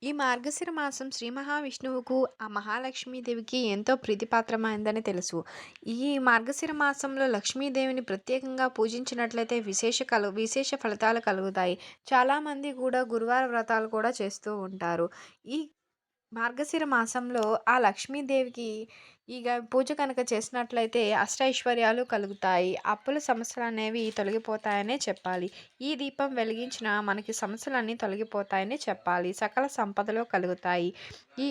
ఈ మార్గశిర మాసం శ్రీ మహావిష్ణువుకు, ఆ మహాలక్ష్మీదేవికి ఎంతో ప్రీతిపాత్రమైందని తెలుసు. ఈ మార్గశిర మాసంలో లక్ష్మీదేవిని ప్రత్యేకంగా పూజించినట్లయితే విశేష ఫలితాలు కలుగుతాయి. చాలామంది కూడా గురువార వ్రతాలు కూడా చేస్తూ ఉంటారు. ఈ మార్గశిర మాసంలో ఆ లక్ష్మీదేవికి పూజ కనుక చేసినట్లయితే అష్టైశ్వర్యాలు కలుగుతాయి. అప్పుల సమస్యలనేవి తొలగిపోతాయనే చెప్పాలి. ఈ దీపం వెలిగించిన మనకి సమస్యలన్నీ తొలగిపోతాయని చెప్పాలి. సకల సంపదలు కలుగుతాయి. ఈ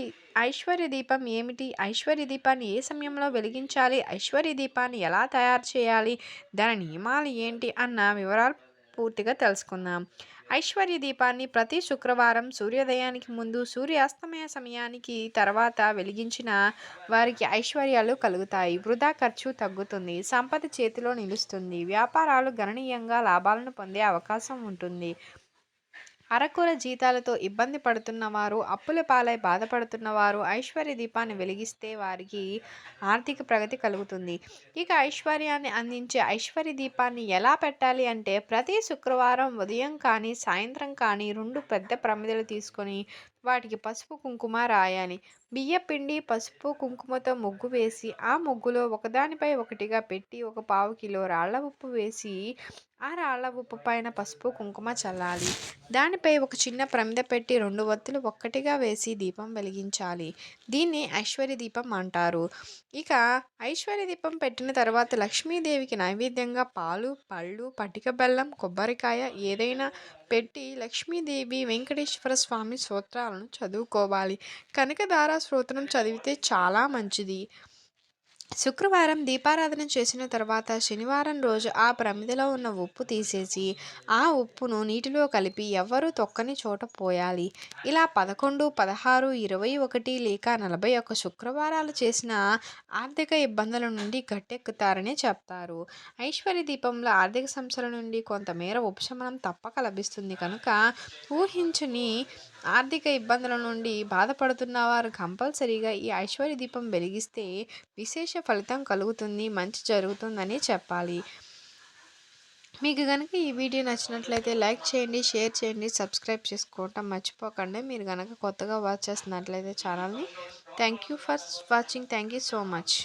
ఐశ్వర్య దీపం ఏమిటి? ఐశ్వర్య దీపాన్ని ఏ సమయంలో వెలిగించాలి? ఐశ్వర్య దీపాన్ని ఎలా తయారు చేయాలి? దాని నియమాలు ఏంటి? అన్న వివరాలు పూర్తిగా తెలుసుకుందాం. ఐశ్వర్య దీపాన్ని ప్రతి శుక్రవారం సూర్యోదయానికి ముందు, సూర్యాస్తమయ సమయానికి తర్వాత వెలిగించిన వారికి ఐశ్వర్యాలు కలుగుతాయి. వృధా ఖర్చు తగ్గుతుంది. సంపద చేతిలో నిలుస్తుంది. వ్యాపారాలు గణనీయంగా లాభాలను పొందే అవకాశం ఉంటుంది. అరకొర జీతాలతో ఇబ్బంది పడుతున్నవారు, అప్పుల పాలై బాధపడుతున్నవారు ఐశ్వర్య దీపాన్ని వెలిగిస్తే వారికి ఆర్థిక ప్రగతి కలుగుతుంది. ఇక ఐశ్వర్యాన్ని అందించే ఐశ్వర్య దీపాన్ని ఎలా పెట్టాలి అంటే, ప్రతి శుక్రవారం ఉదయం కానీ, సాయంత్రం కానీ 2 పెద్ద ప్రమిదలు తీసుకొని వాటికి పసుపు, కుంకుమ రాయాలి. బియ్యపిండి, పసుపు, కుంకుమతో ముగ్గు వేసి, ఆ ముగ్గులో ఒకదానిపై ఒకటిగా పెట్టి ఒక పావు కిలో రాళ్ల ఉప్పు వేసి, ఆ రాళ్ల ఉప్పు పైన పసుపు, కుంకుమ చల్లాలి. దానిపై ఒక చిన్న ప్రమిద పెట్టి 2 ఒత్తులు ఒక్కటిగా వేసి దీపం వెలిగించాలి. దీన్ని ఐశ్వర్య దీపం అంటారు. ఇక ఐశ్వర్య దీపం పెట్టిన తర్వాత లక్ష్మీదేవికి నైవేద్యంగా పాలు, పళ్ళు, పటిక బెల్లం, కొబ్బరికాయ ఏదైనా పెట్టి లక్ష్మీదేవి, వెంకటేశ్వర స్వామి స్తోత్రాలను చదువుకోవాలి. కనకధార స్తోత్రం చదివితే చాలా మంచిది. శుక్రవారం దీపారాధన చేసిన తర్వాత శనివారం రోజు ఆ ప్రమిదలో ఉన్న ఉప్పు తీసేసి, ఆ ఉప్పును నీటిలో కలిపి ఎవ్వరూ తొక్కని చోట పోయాలి. ఇలా 11, 16, 21 లేక 41 శుక్రవారాలు చేసిన ఆర్థిక ఇబ్బందుల నుండి గట్టెక్కుతారని చెప్తారు. ఐశ్వర్య దీపంలో ఆర్థిక సమస్యల నుండి కొంతమేర ఉపశమనం తప్పక లభిస్తుంది కనుక, ఊహించని ఆర్థిక ఇబ్బందుల నుండి బాధపడుతున్న వారు కంపల్సరీగా ఈ ఐశ్వర్య దీపం వెలిగిస్తే విశేష ఫలితం కలుగుతుంది. మంచి జరుగుతుందని చెప్పాలి. మీకు గనక ఈ వీడియో నచ్చినట్లయితే లైక్ చేయండి, షేర్ చేయండి, సబ్స్క్రైబ్ చేసుకోవటం మర్చిపోకండి. మీరు గనక కొత్తగా వాచ్ చేస్తున్నట్లయితే ఛానల్ని. Thank you for watching. Thank you so much.